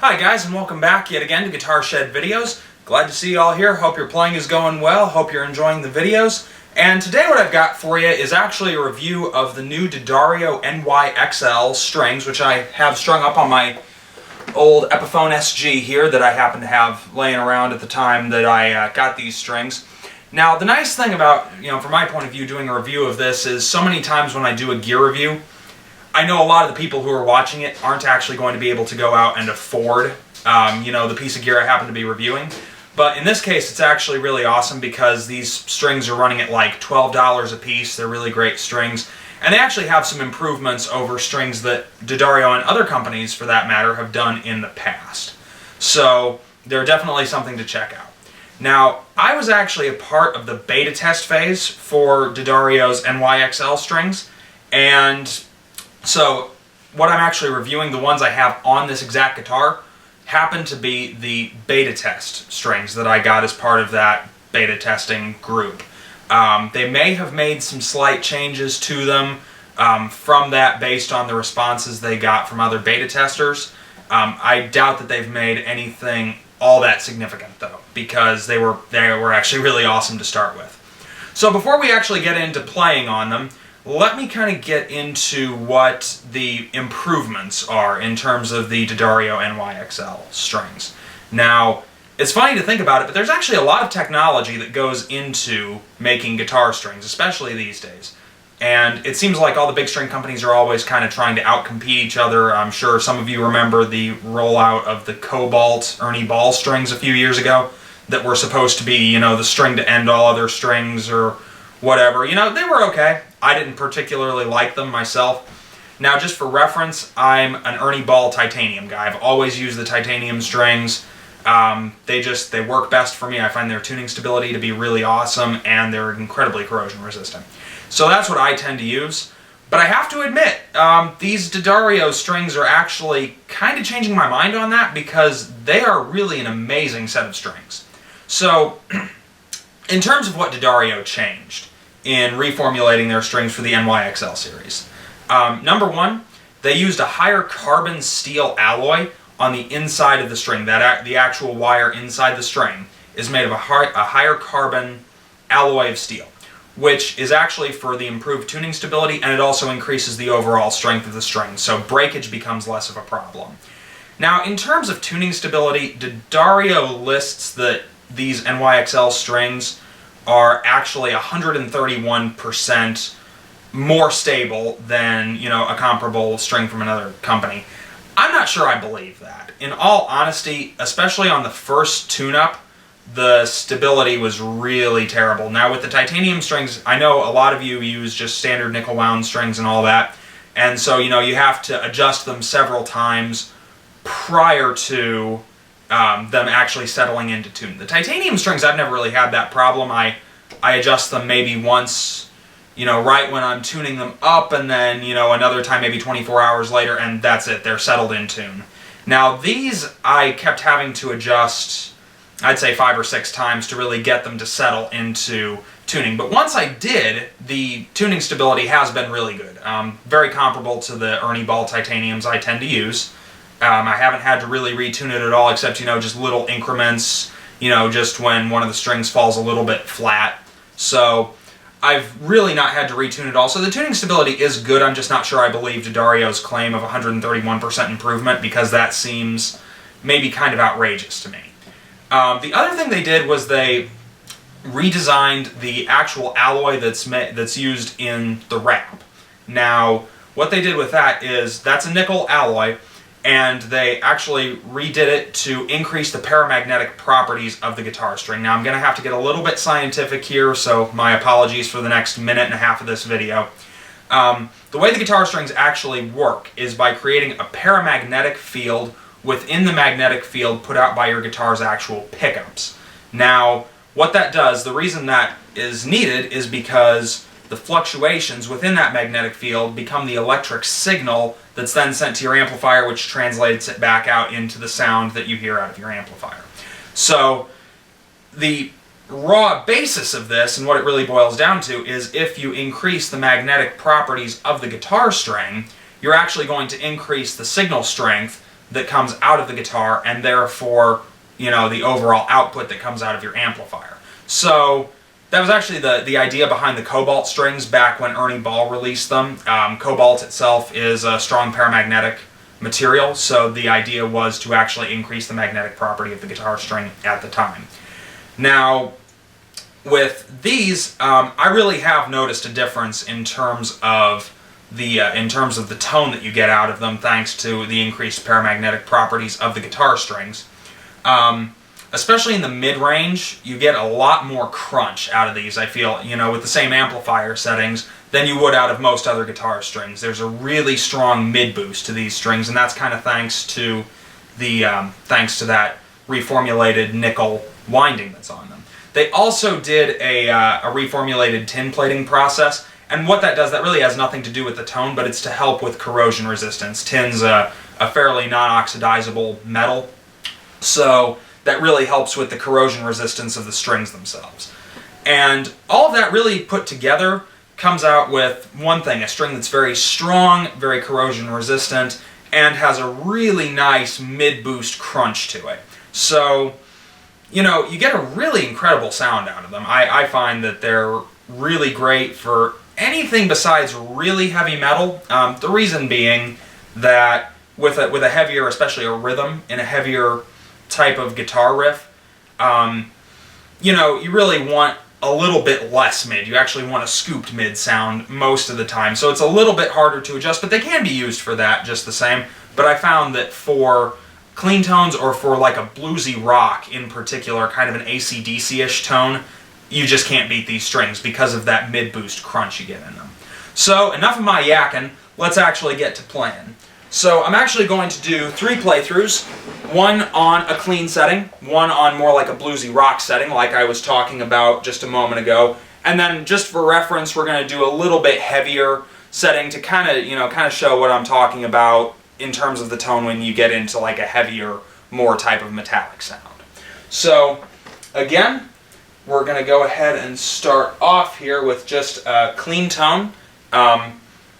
Hi guys, and welcome back yet again to Guitar Shed Videos. Glad to see you all here. Hope your playing is going well. Hope you're enjoying the videos. And today what I've got for you is actually a review of the new D'addario NYXL strings, which I have strung up on my old Epiphone SG here that I happen to have laying around at the time that I got these strings. Now, the nice thing about, from my point of view, doing a review of this is so many times when I do a gear review, I know a lot of the people who are watching it aren't actually going to be able to go out and afford, the piece of gear I happen to be reviewing. But in this case, it's actually really awesome because these strings are running at like $12 a piece. They're really great strings. And they actually have some improvements over strings that D'addario and other companies, for that matter, have done in the past. So they're definitely something to check out. Now, I was actually a part of the beta test phase for D'addario's NYXL strings, and so what I'm actually reviewing, the ones I have on this exact guitar, happen to be the beta test strings that I got as part of that beta testing group. They may have made some slight changes to them from that based on the responses they got from other beta testers. I doubt that they've made anything all that significant though, because they were actually really awesome to start with. So before we actually get into playing on them, let me kind of get into what the improvements are in terms of the D'addario NYXL strings. Now, it's funny to think about it, but there's actually a lot of technology that goes into making guitar strings, especially these days. And it seems like all the big string companies are always kind of trying to outcompete each other. I'm sure some of you remember the rollout of the Cobalt Ernie Ball strings a few years ago that were supposed to be, the string to end all other strings or whatever. They were okay. I didn't particularly like them myself. Now, just for reference, I'm an Ernie Ball titanium guy. I've always used the titanium strings. They work best for me. I find their tuning stability to be really awesome, and they're incredibly corrosion resistant. So that's what I tend to use. But I have to admit, these D'addario strings are actually kind of changing my mind on that, because they are really an amazing set of strings. So, in terms of what D'addario changed in reformulating their strings for the NYXL series, number one, they used a higher carbon steel alloy on the inside of the string. The actual wire inside the string is made of a higher carbon alloy of steel, which is actually for the improved tuning stability, and it also increases the overall strength of the string, so breakage becomes less of a problem. Now, in terms of tuning stability, D'addario lists that these NYXL strings are actually 131% more stable than, a comparable string from another company. I'm not sure I believe that. In all honesty, especially on the first tune-up, the stability was really terrible. Now, with the titanium strings, I know a lot of you use just standard nickel wound strings and all that, and so, you have to adjust them several times prior to them actually settling into tune. The titanium strings, I've never really had that problem. I adjust them maybe once, right when I'm tuning them up, and then, another time maybe 24 hours later, and that's it, they're settled in tune. Now, these I kept having to adjust, I'd say 5 or 6 times to really get them to settle into tuning. But once I did, the tuning stability has been really good. Very comparable to the Ernie Ball titaniums I tend to use. I haven't had to really retune it at all, except, just little increments, just when one of the strings falls a little bit flat. So I've really not had to retune it all. So the tuning stability is good. I'm just not sure I believe D'addario's claim of 131% improvement, because that seems maybe kind of outrageous to me. The other thing they did was they redesigned the actual alloy that's used in the wrap. Now, what they did with that is, that's a nickel alloy, and they actually redid it to increase the paramagnetic properties of the guitar string. Now, I'm going to have to get a little bit scientific here, so my apologies for the next minute and a half of this video. The way the guitar strings actually work is by creating a paramagnetic field within the magnetic field put out by your guitar's actual pickups. Now, what that does, the reason that is needed is because the fluctuations within that magnetic field become the electric signal that's then sent to your amplifier, which translates it back out into the sound that you hear out of your amplifier. So the raw basis of this, and what it really boils down to, is if you increase the magnetic properties of the guitar string, you're actually going to increase the signal strength that comes out of the guitar, and therefore, you know, the overall output that comes out of your amplifier. So that was actually the idea behind the cobalt strings back when Ernie Ball released them. Cobalt itself is a strong paramagnetic material, so the idea was to actually increase the magnetic property of the guitar string at the time. Now, with these, I really have noticed a difference in terms of the tone that you get out of them, thanks to the increased paramagnetic properties of the guitar strings. Especially in the mid-range, you get a lot more crunch out of these, I feel, you know, with the same amplifier settings than you would out of most other guitar strings. There's a really strong mid-boost to these strings, and that's kind of thanks to that reformulated nickel winding that's on them. They also did a reformulated tin plating process, and what that does, that really has nothing to do with the tone, but it's to help with corrosion resistance. Tin's a fairly non-oxidizable metal, so that really helps with the corrosion resistance of the strings themselves. And all of that really put together comes out with one thing, a string that's very strong, very corrosion resistant, and has a really nice mid-boost crunch to it. So, you know, you get a really incredible sound out of them. I find that they're really great for anything besides really heavy metal. The reason being that with a heavier, especially a rhythm in a heavier type of guitar riff, you know, you really want a little bit less mid. You actually want a scooped mid sound most of the time. So it's a little bit harder to adjust, but they can be used for that just the same. But I found that for clean tones, or for like a bluesy rock in particular, kind of an AC/DC-ish tone, you just can't beat these strings because of that mid-boost crunch you get in them. So enough of my yakking, let's actually get to playing. So I'm actually going to do 3 playthroughs, one on a clean setting, one on more like a bluesy rock setting like I was talking about just a moment ago, and then just for reference we're going to do a little bit heavier setting to kind of show what I'm talking about in terms of the tone when you get into like a heavier, more type of metallic sound. So again, we're going to go ahead and start off here with just a clean tone.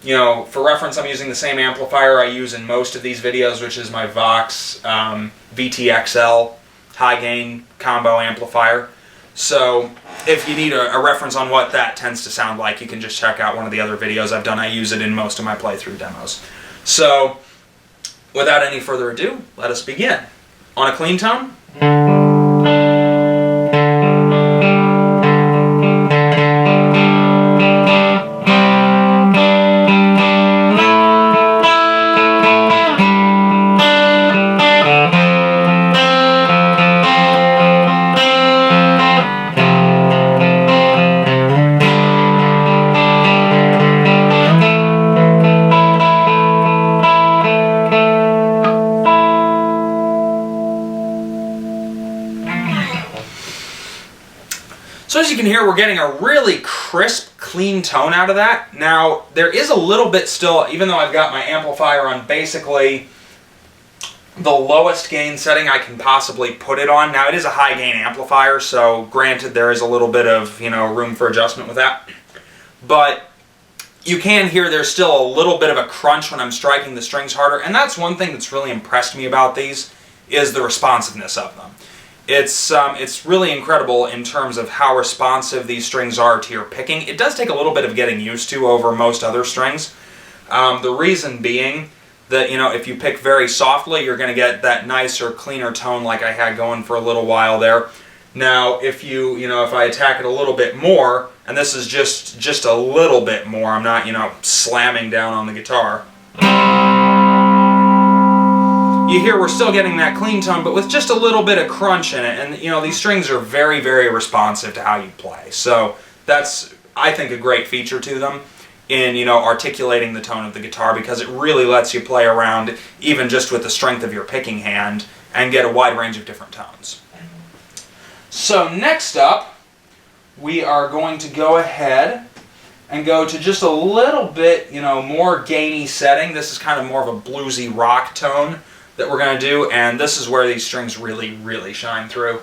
You know, for reference, I'm using the same amplifier I use in most of these videos, which is my Vox VTXL high gain combo amplifier. So if you need a reference on what that tends to sound like, you can just check out one of the other videos I've done. I use it in most of my playthrough demos. So without any further ado, let us begin. On a clean tone. So as you can hear, we're getting a really crisp, clean tone out of that. Now, there is a little bit still, even though I've got my amplifier on basically the lowest gain setting I can possibly put it on. Now, it is a high gain amplifier, so granted there is a little bit of, you know, room for adjustment with that. But you can hear there's still a little bit of a crunch when I'm striking the strings harder, and that's one thing that's really impressed me about these, is the responsiveness of them. It's really incredible in terms of how responsive these strings are to your picking. It does take a little bit of getting used to over most other strings. The reason being that, you know, if you pick very softly, you're going to get that nicer, cleaner tone like I had going for a little while there. Now, if if I attack it a little bit more, and this is just a little bit more, I'm not, you know, slamming down on the guitar. You hear we're still getting that clean tone, but with just a little bit of crunch in it. And, you know, these strings are very, very responsive to how you play. So that's, I think, a great feature to them in, you know, articulating the tone of the guitar, because it really lets you play around even just with the strength of your picking hand and get a wide range of different tones. So next up, we are going to go ahead and go to just a little bit, you know, more gainy setting. This is kind of more of a bluesy rock tone that we're going to do, and this is where these strings really, really shine through.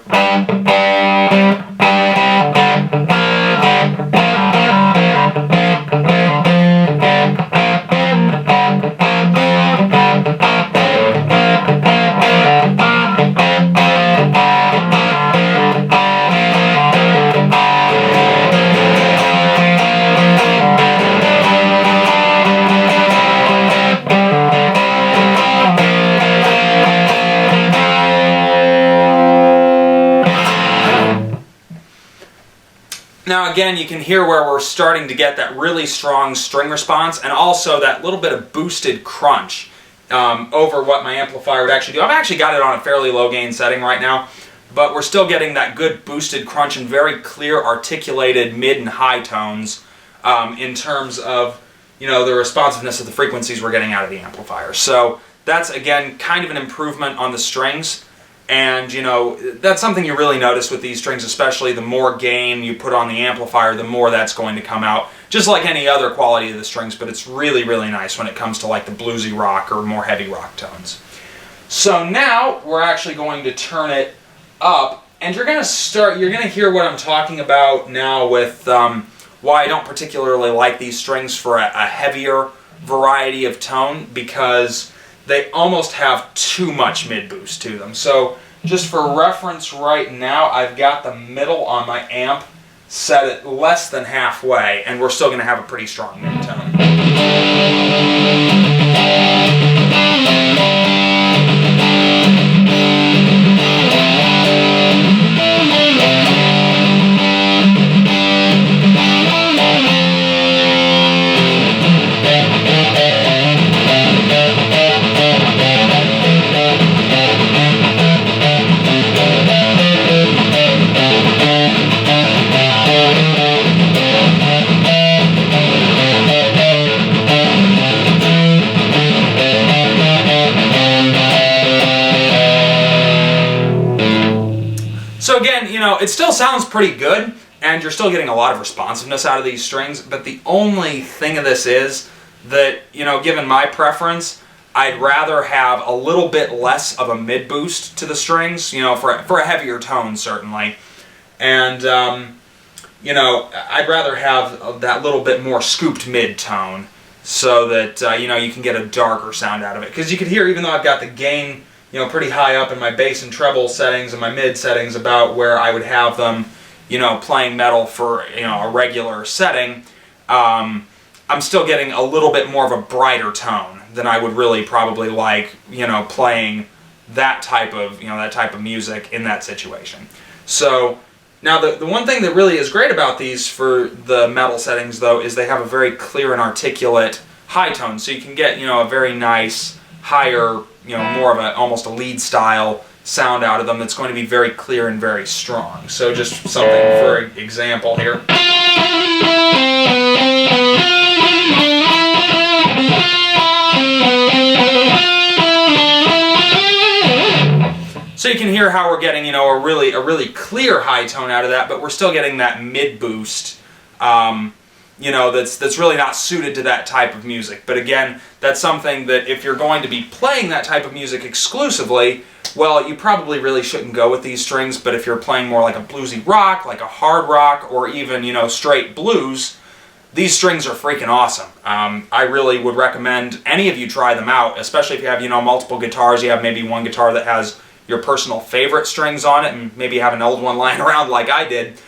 Now again, you can hear where we're starting to get that really strong string response and also that little bit of boosted crunch over what my amplifier would actually do. I've actually got it on a fairly low gain setting right now, but we're still getting that good boosted crunch and very clear articulated mid and high tones in terms of, you know, the responsiveness of the frequencies we're getting out of the amplifier. So that's again kind of an improvement on the strings. And, you know, that's something you really notice with these strings, especially the more gain you put on the amplifier, the more that's going to come out. Just like any other quality of the strings, but it's really, really nice when it comes to like the bluesy rock or more heavy rock tones. So now we're actually going to turn it up, and you're going to hear what I'm talking about now with why I don't particularly like these strings for a heavier variety of tone, because they almost have too much mid boost to them. So just for reference right now, I've got the middle on my amp set at less than halfway, and we're still going to have a pretty strong mid tone. So again, you know, it still sounds pretty good, and you're still getting a lot of responsiveness out of these strings, but the only thing of this is that, you know, given my preference, I'd rather have a little bit less of a mid boost to the strings, you know, for a heavier tone, certainly. And, you know, I'd rather have that little bit more scooped mid tone so that, you know, you can get a darker sound out of it. Because you could hear, even though I've got the gain, you know, pretty high up in my bass and treble settings and my mid settings about where I would have them, you know, playing metal for, you know, a regular setting, I'm still getting a little bit more of a brighter tone than I would really probably like, you know, playing that type of, you know, that type of music in that situation. So now the one thing that really is great about these for the metal settings though is they have a very clear and articulate high tone, so you can get, you know, a very nice higher, you know, more of a almost a lead style sound out of them that's going to be very clear and very strong. So just something for example here. So you can hear how we're getting, you know, a really clear high tone out of that, but we're still getting that mid boost, you know, that's really not suited to that type of music. But again, that's something that if you're going to be playing that type of music exclusively, well, you probably really shouldn't go with these strings. But if you're playing more like a bluesy rock, like a hard rock, or even, you know, straight blues, these strings are freaking awesome. I really would recommend any of you try them out, especially if you have, you know, multiple guitars. You have maybe one guitar that has your personal favorite strings on it, and maybe you have an old one lying around like I did,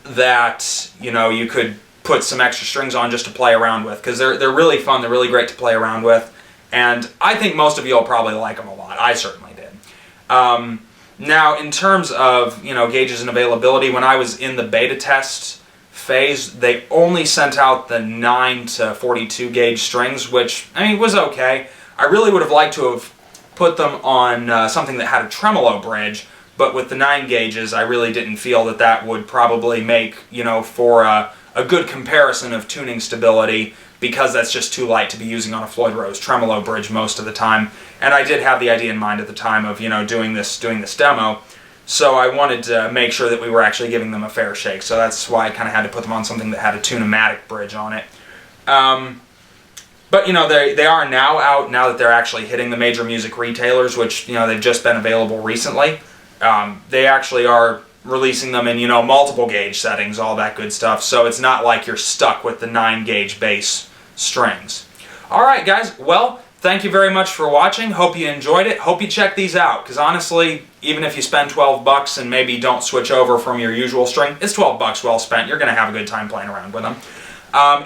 that, you know, you could put some extra strings on just to play around with, because they're really fun, they're really great to play around with, and I think most of you will probably like them a lot. I certainly did. Now, in terms of, you know, gauges and availability, when I was in the beta test phase, they only sent out the 9 to 42 gauge strings, which, I mean, was okay. I really would have liked to have put them on something that had a tremolo bridge, but with the 9 gauges, I really didn't feel that that would probably make, you know, for a good comparison of tuning stability, because that's just too light to be using on a Floyd Rose tremolo bridge most of the time. And I did have the idea in mind at the time of, you know, doing this demo, so I wanted to make sure that we were actually giving them a fair shake. So that's why I kind of had to put them on something that had a Tune-O-Matic bridge on it. But, you know, they are now out, now that they're actually hitting the major music retailers, which, you know, they've just been available recently. They actually are releasing them in, you know, multiple gauge settings, all that good stuff, so it's not like you're stuck with the 9 gauge bass strings. Alright guys, well, thank you very much for watching. Hope you enjoyed it. Hope you check these out, because honestly, even if you spend 12 bucks and maybe don't switch over from your usual string, it's 12 bucks well spent. You're going to have a good time playing around with them.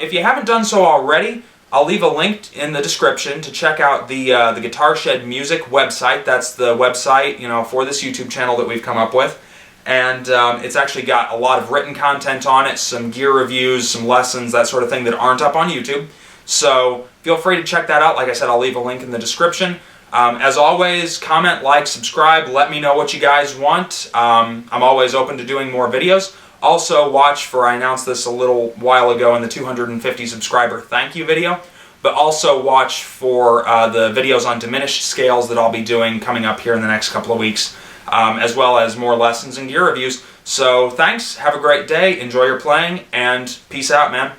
If you haven't done so already, I'll leave a link in the description to check out the Guitar Shed Music website. That's the website, you know, for this YouTube channel that we've come up with. and it's actually got a lot of written content on it, some gear reviews, some lessons, that sort of thing that aren't up on YouTube. So feel free to check that out. Like I said, I'll leave a link in the description. As always, comment, like, subscribe, let me know what you guys want. I'm always open to doing more videos. Also watch for, I announced this a little while ago in the 250 subscriber thank you video, but also watch for the videos on diminished scales that I'll be doing coming up here in the next couple of weeks, as well as more lessons and gear reviews. So thanks, have a great day, enjoy your playing, and peace out, man.